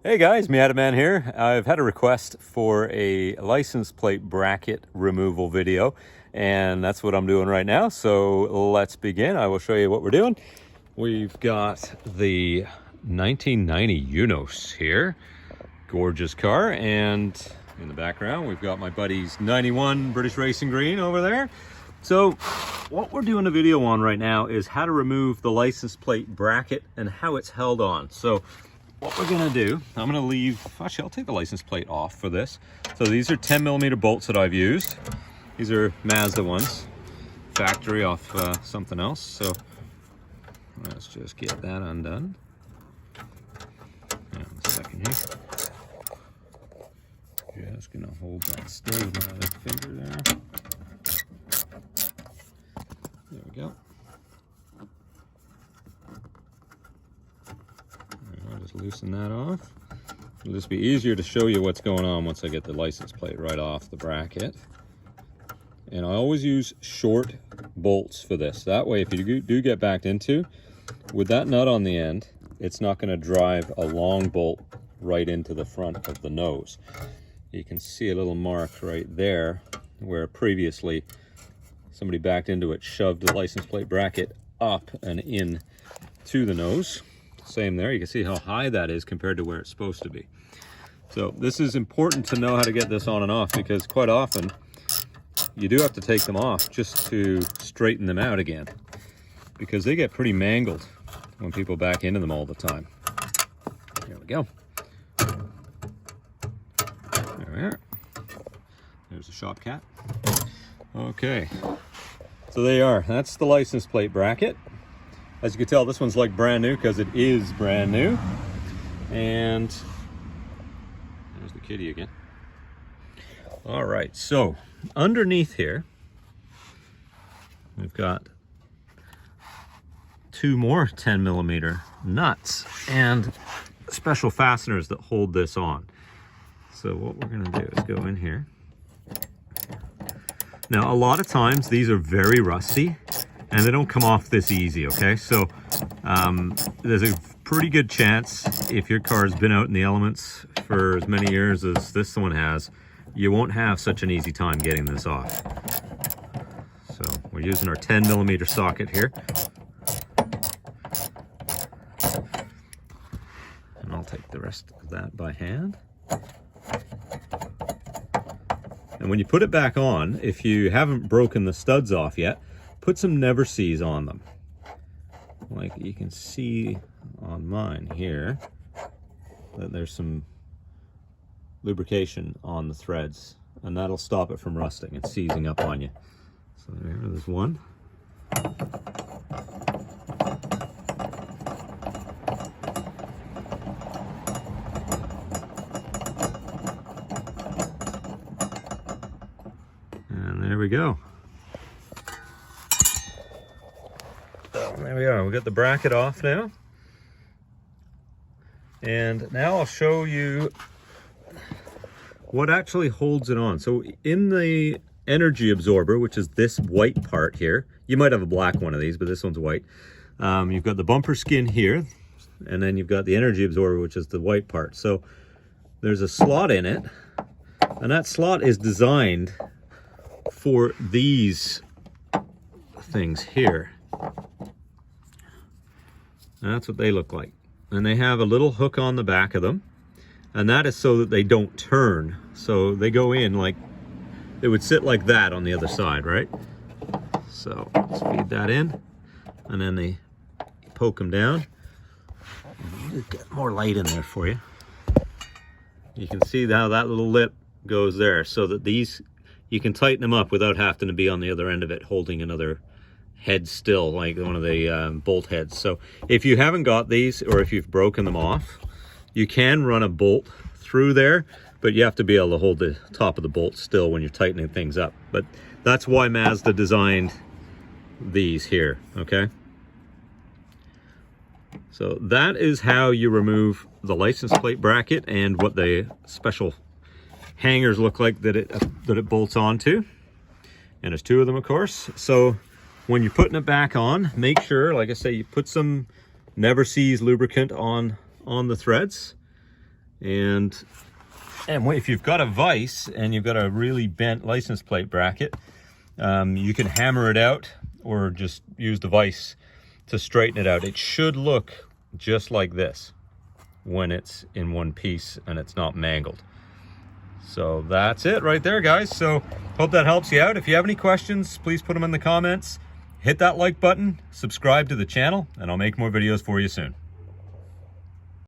Hey guys, Miata Man here. I've had a request for a license plate bracket removal video, and that's what I'm doing right now. So let's begin. I will show you what we're doing. We've got the 1990 Eunos here. Gorgeous car, and in the background we've got my buddy's 91 British Racing Green over there. So what we're doing a video on right now is how to remove the license plate bracket and how it's held on. So what we're gonna do, I'm gonna leave, actually I'll take the license plate off for this. So these are 10mm bolts that I've used. These are Mazda ones, factory off something else. So let's just get that undone. Hang on a second here. Just gonna hold that still with my other finger there. There we go. I'll just loosen that off. It'll just be easier to show you what's going on once I get the license plate right off the bracket. And I always use short bolts for this. That way, if you do get backed into, with that nut on the end, it's not going to drive a long bolt right into the front of the nose. You can see a little mark right there where previously somebody backed into it, shoved the license plate bracket up and in to the nose. Same there, you can see how high that is compared to where it's supposed to be. So this is important to know how to get this on and off, because quite often you do have to take them off just to straighten them out again, because they get pretty mangled when people back into them all the time. There we go. There we are. There's the shop cat. Okay, so there you are. That's the license plate bracket. As you can tell, this one's like brand new because it is brand new. And there's the kitty again. All right, so underneath here, we've got two more 10mm nuts and special fasteners that hold this on. So what we're gonna do is go in here. Now, a lot of times these are very rusty and they don't come off this easy, okay? So there's a pretty good chance, if your car's been out in the elements for as many years as this one has, you won't have such an easy time getting this off. So we're using our 10mm socket here. And I'll take the rest of that by hand. And when you put it back on, if you haven't broken the studs off yet, put some never sees on them. Like you can see on mine here, that there's some lubrication on the threads, and that'll stop it from rusting and seizing up on you. So there's one. And there we go. There we are, we got the bracket off now. And now I'll show you what actually holds it on. So in the energy absorber, which is this white part here, you might have a black one of these, but this one's white. You've got the bumper skin here, and then you've got the energy absorber, which is the white part. So there's a slot in it, and that slot is designed for these things here. And that's what they look like. And they have a little hook on the back of them, and that is so that they don't turn. So they go in like, they would sit like that on the other side, right? So let's feed that in, and then they poke them down. Just get more light in there for you. You can see how that little lip goes there, so that these, you can tighten them up without having to be on the other end of it holding another head still, like one of the bolt heads. So if you haven't got these, or if you've broken them off, you can run a bolt through there, but you have to be able to hold the top of the bolt still when you're tightening things up. But that's why Mazda designed these here, okay? So that is how you remove the license plate bracket and what the special hangers look like that it bolts onto. And there's two of them, of course. So when you're putting it back on, make sure, like I say, you put some never sees lubricant on the threads, And if you've got a vise and you've got a really bent license plate bracket, you can hammer it out or just use the vise to straighten it out. It should look just like this when it's in one piece and it's not mangled. So that's it right there, guys. So hope that helps you out. If you have any questions, please put them in the comments. Hit that like button, subscribe to the channel, and I'll make more videos for you soon.